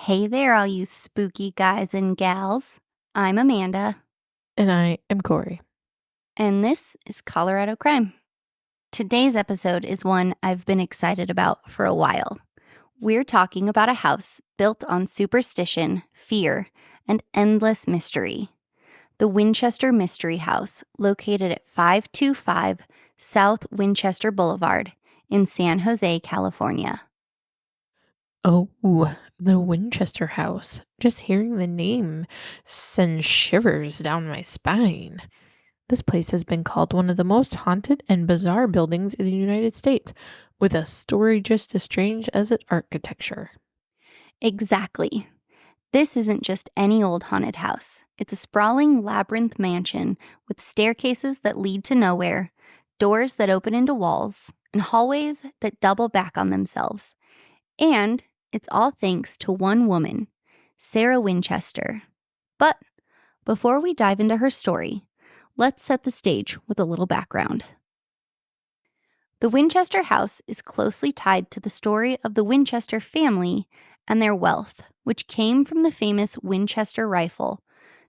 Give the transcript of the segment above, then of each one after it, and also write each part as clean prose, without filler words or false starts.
Hey there, all you spooky guys and gals. I'm Amanda, And I am Corey. and this is Colorado Crime. Today's episode is one I've been excited about for a while. We're talking about a house built on superstition, fear, and endless mystery. The Winchester Mystery House, located at 525 South Winchester Boulevard in San Jose, California. Oh, the Winchester House. Just hearing the name sends shivers down my spine. This place has been called one of the most haunted and bizarre buildings in the United States, with a story just as strange as its architecture. Exactly. This isn't just any old haunted house. It's a sprawling labyrinth mansion with staircases that lead to nowhere, doors that open into walls, and hallways that double back on themselves. And it's all thanks to one woman, Sarah Winchester. But before we dive into her story, let's set the stage with a little background. The Winchester house is closely tied to the story of the Winchester family and their wealth, which came from the famous Winchester rifle,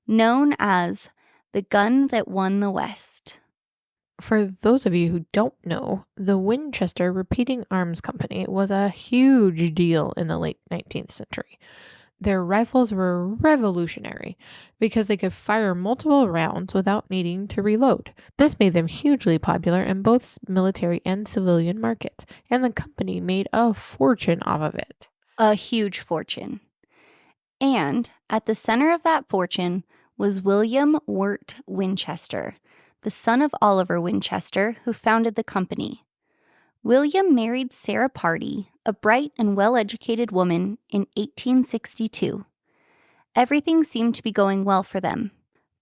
known as the gun that won the West. For those of you who don't know, the Winchester Repeating Arms Company was a huge deal in the late 19th century. Their rifles were revolutionary because they could fire multiple rounds without needing to reload. This made them hugely popular in both military and civilian markets, and the company made a fortune off of it. A huge fortune. And at the center of that fortune was William Wirt Winchester, the son of Oliver Winchester, who founded the company. William married Sarah Party, a bright and well educated woman, in 1862. Everything seemed to be going well for them,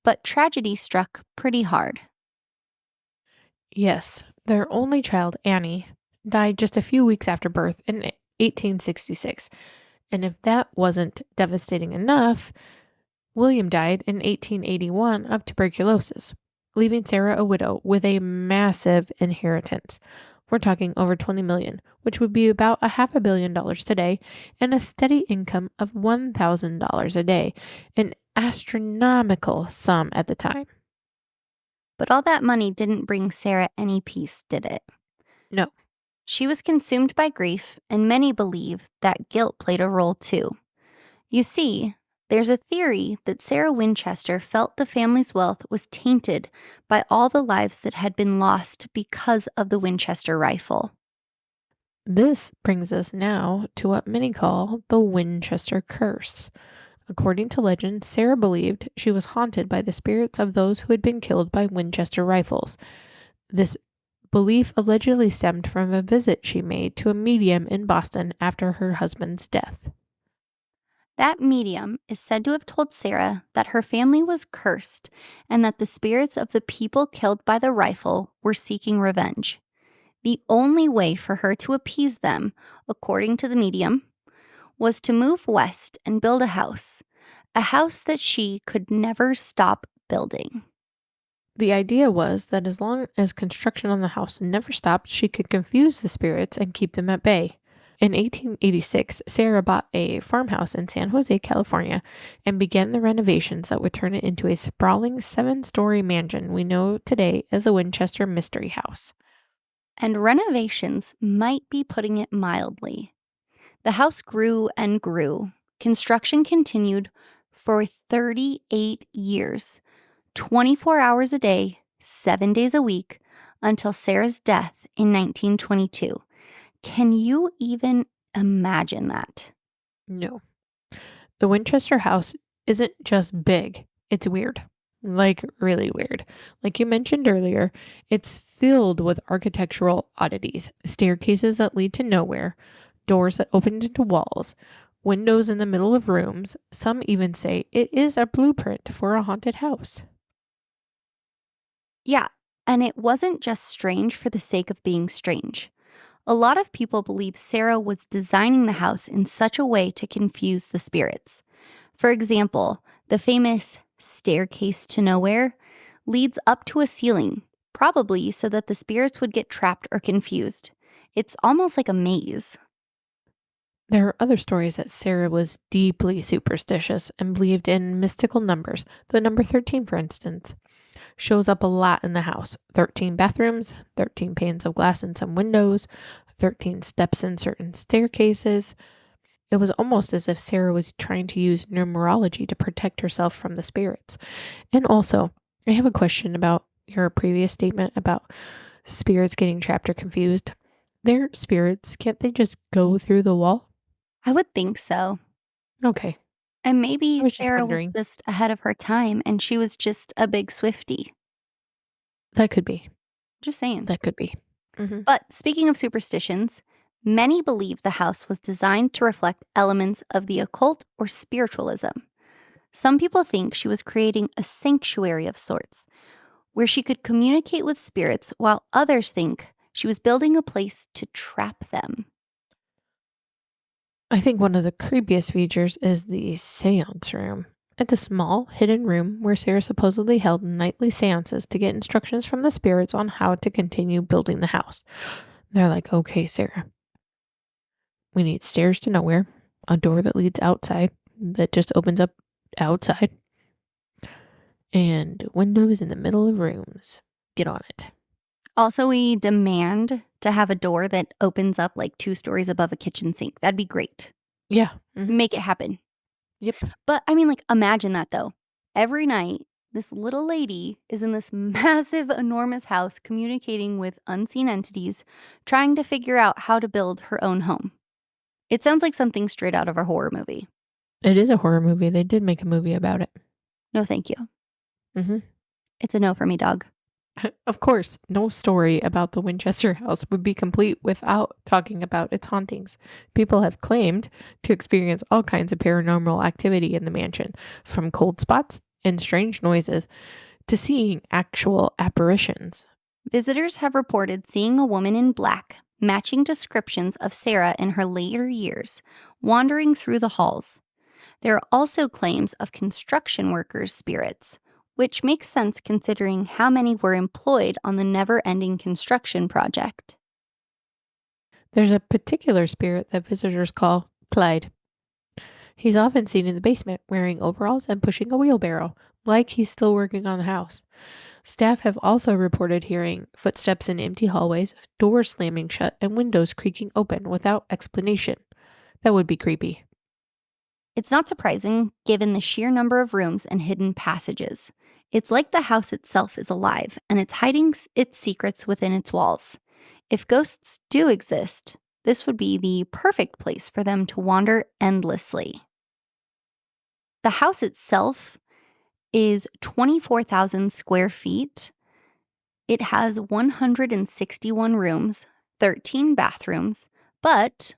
but tragedy struck pretty hard. Yes, their only child, Annie, died just a few weeks after birth in 1866. And if that wasn't devastating enough, William died in 1881 of tuberculosis, leaving Sarah a widow with a massive inheritance. We're talking over 20 million, which would be about a half a billion dollars today, and a steady income of $1,000 a day, an astronomical sum at the time. But all that money didn't bring Sarah any peace, did it? No, She was consumed by grief, and many believe that guilt played a role too. You see, there's a theory that Sarah Winchester felt the family's wealth was tainted by all the lives that had been lost because of the Winchester rifle. this brings us now to what many call the Winchester curse. According to legend, Sarah believed she was haunted by the spirits of those who had been killed by Winchester rifles. This belief allegedly stemmed from a visit she made to a medium in Boston after her husband's death. That medium is said to have told Sarah that her family was cursed and that the spirits of the people killed by the rifle were seeking revenge. The only way for her to appease them, according to the medium, was to move west and build a house that she could never stop building. The idea was that as long as construction on the house never stopped, she could confuse the spirits and keep them at bay. In 1886, Sarah bought a farmhouse in San Jose, California, and began the renovations that would turn it into a sprawling 7-story mansion we know today as the Winchester Mystery House. And renovations might be putting it mildly. The house grew and grew. Construction continued for 38 years, 24 hours a day, 7 days a week, until Sarah's death in 1922. Can you even imagine that? No. The Winchester house isn't just big, it's weird. Like, really weird. Like you mentioned earlier, it's filled with architectural oddities, staircases that lead to nowhere, doors that open into walls, windows in the middle of rooms. Some even say it is a blueprint for a haunted house. Yeah, and it wasn't just strange for the sake of being strange. A lot of people believe Sarah was designing the house in such a way to confuse the spirits. For example, the famous staircase to nowhere leads up to a ceiling, probably so that the spirits would get trapped or confused. It's almost like a maze. There are other stories that Sarah was deeply superstitious and believed in mystical numbers. The number 13, for instance, shows up a lot in the house. 13 bathrooms, 13 panes of glass in some windows, 13 steps in certain staircases. It was almost as if Sarah was trying to use numerology to protect herself from the spirits. And also, I have a question about your previous statement about spirits getting trapped or confused. They're spirits. Can't they just go through the wall? I would think so. Okay. And I maybe was just Sarah was wondering. just ahead of her time and she was just a big Swiftie. That could be. Just saying. That could be. Hmm. But speaking of superstitions, many believe the house was designed to reflect elements of the occult or spiritualism. Some people think she was creating a sanctuary of sorts where she could communicate with spirits, while others think she was building a place to trap them. I think one of the creepiest features is the seance room. It's a small, hidden room where Sarah supposedly held nightly seances to get instructions from the spirits on how to continue building the house. They're like, okay, Sarah, we need stairs to nowhere, a door that leads outside that just opens up outside, and windows in the middle of rooms. Get on it. Also, we demand to have a door that opens up like 2 stories above a kitchen sink. That'd be great. Yeah. Hmm. Make it happen. Yep. But I mean, like, imagine that though. Every night, this little lady is in this massive, enormous house communicating with unseen entities, trying to figure out how to build her own home. It sounds like something straight out of a horror movie. It is a horror movie. They did make a movie about it. No, thank you. Hmm. It's a no for me, dog. Of course, no story about the Winchester house would be complete without talking about its hauntings. People have claimed to experience all kinds of paranormal activity in the mansion, from cold spots and strange noises to seeing actual apparitions. Visitors have reported seeing a woman in black, matching descriptions of Sarah in her later years, wandering through the halls. There are also claims of construction workers' spirits, which makes sense considering how many were employed on the never ending construction project. There's a particular spirit that visitors call Clyde. He's often seen in the basement wearing overalls and pushing a wheelbarrow, like he's still working on the house. Staff have also reported hearing footsteps in empty hallways, doors slamming shut, and windows creaking open without explanation. That would be creepy. It's not surprising given the sheer number of rooms and hidden passages. It's like the house itself is alive and it's hiding its secrets within its walls. If ghosts do exist, this would be the perfect place for them to wander endlessly. The house itself is 24,000 square feet. It has 161 rooms, 13 bathrooms, but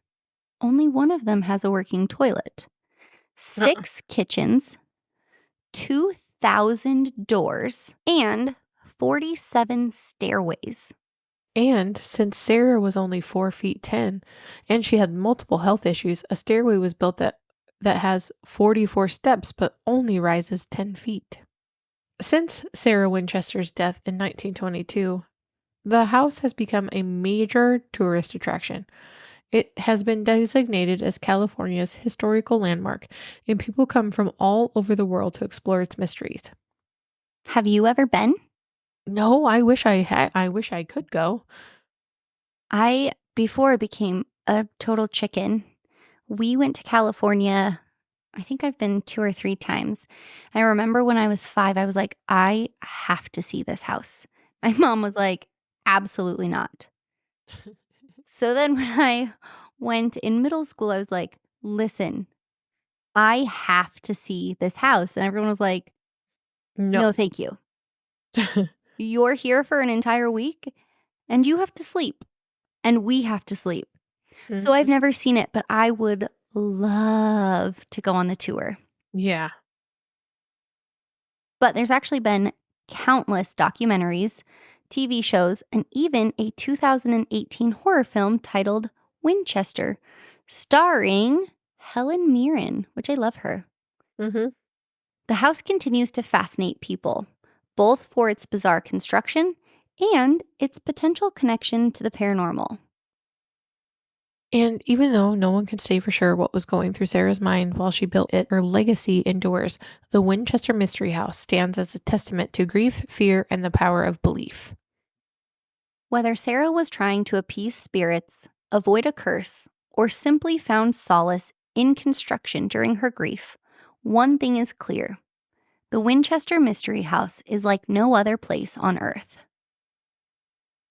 only one of them has a working toilet. Uh-uh. 6 kitchens, 2,000 doors, and 47 stairways. And since Sarah was only 4 feet 10 and she had multiple health issues, a stairway was built that has 44 steps but only rises 10 feet. Since Sarah Winchester's death in 1922, the house has become a major tourist attraction. It has been designated as California's historical landmark, and people come from all over the world to explore its mysteries. Have you ever been? No, I wish I had. I wish I could go. Before I became a total chicken, we went to California. I think I've been 2 or 3 times. I remember when I was 5, I was like, "I have to see this house." My mom was like, "Absolutely not." So then when I went in middle school, I was like, "Listen, I have to see this house." And everyone was like, No. "No, thank you. You're here for an entire week and you have to sleep and we have to sleep." So I've Mhm. never seen it, but I would love to go on the tour. Yeah. But there's actually been countless documentaries, TV shows, and even a 2018 horror film titled Winchester, starring Helen Mirren, which I love her. Mhm. The house continues to fascinate people, both for its bizarre construction and its potential connection to the paranormal. And even though no one can say for sure what was going through Sarah's mind while she built it, her legacy endures. The Winchester Mystery House stands as a testament to grief, fear, and the power of belief. Whether Sarah was trying to appease spirits, avoid a curse, or simply found solace in construction during her grief, one thing is clear: the Winchester Mystery House is like no other place on Earth.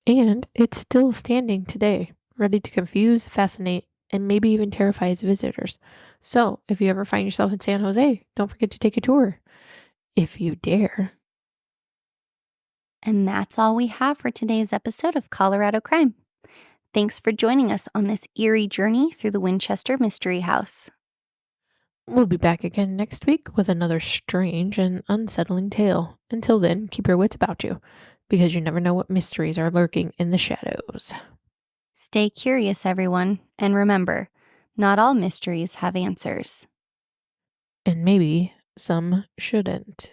And it's still standing today, ready to confuse, fascinate, and maybe even terrify its visitors. So, if you ever find yourself in San Jose, don't forget to take a tour. If you dare. And that's all we have for today's episode of Colorado Crime. Thanks for joining us on this eerie journey through the Winchester Mystery House. We'll be back again next week with another strange and unsettling tale. Until then, keep your wits about you, because you never know what mysteries are lurking in the shadows. Stay curious, everyone, and remember, not all mysteries have answers. And maybe some shouldn't.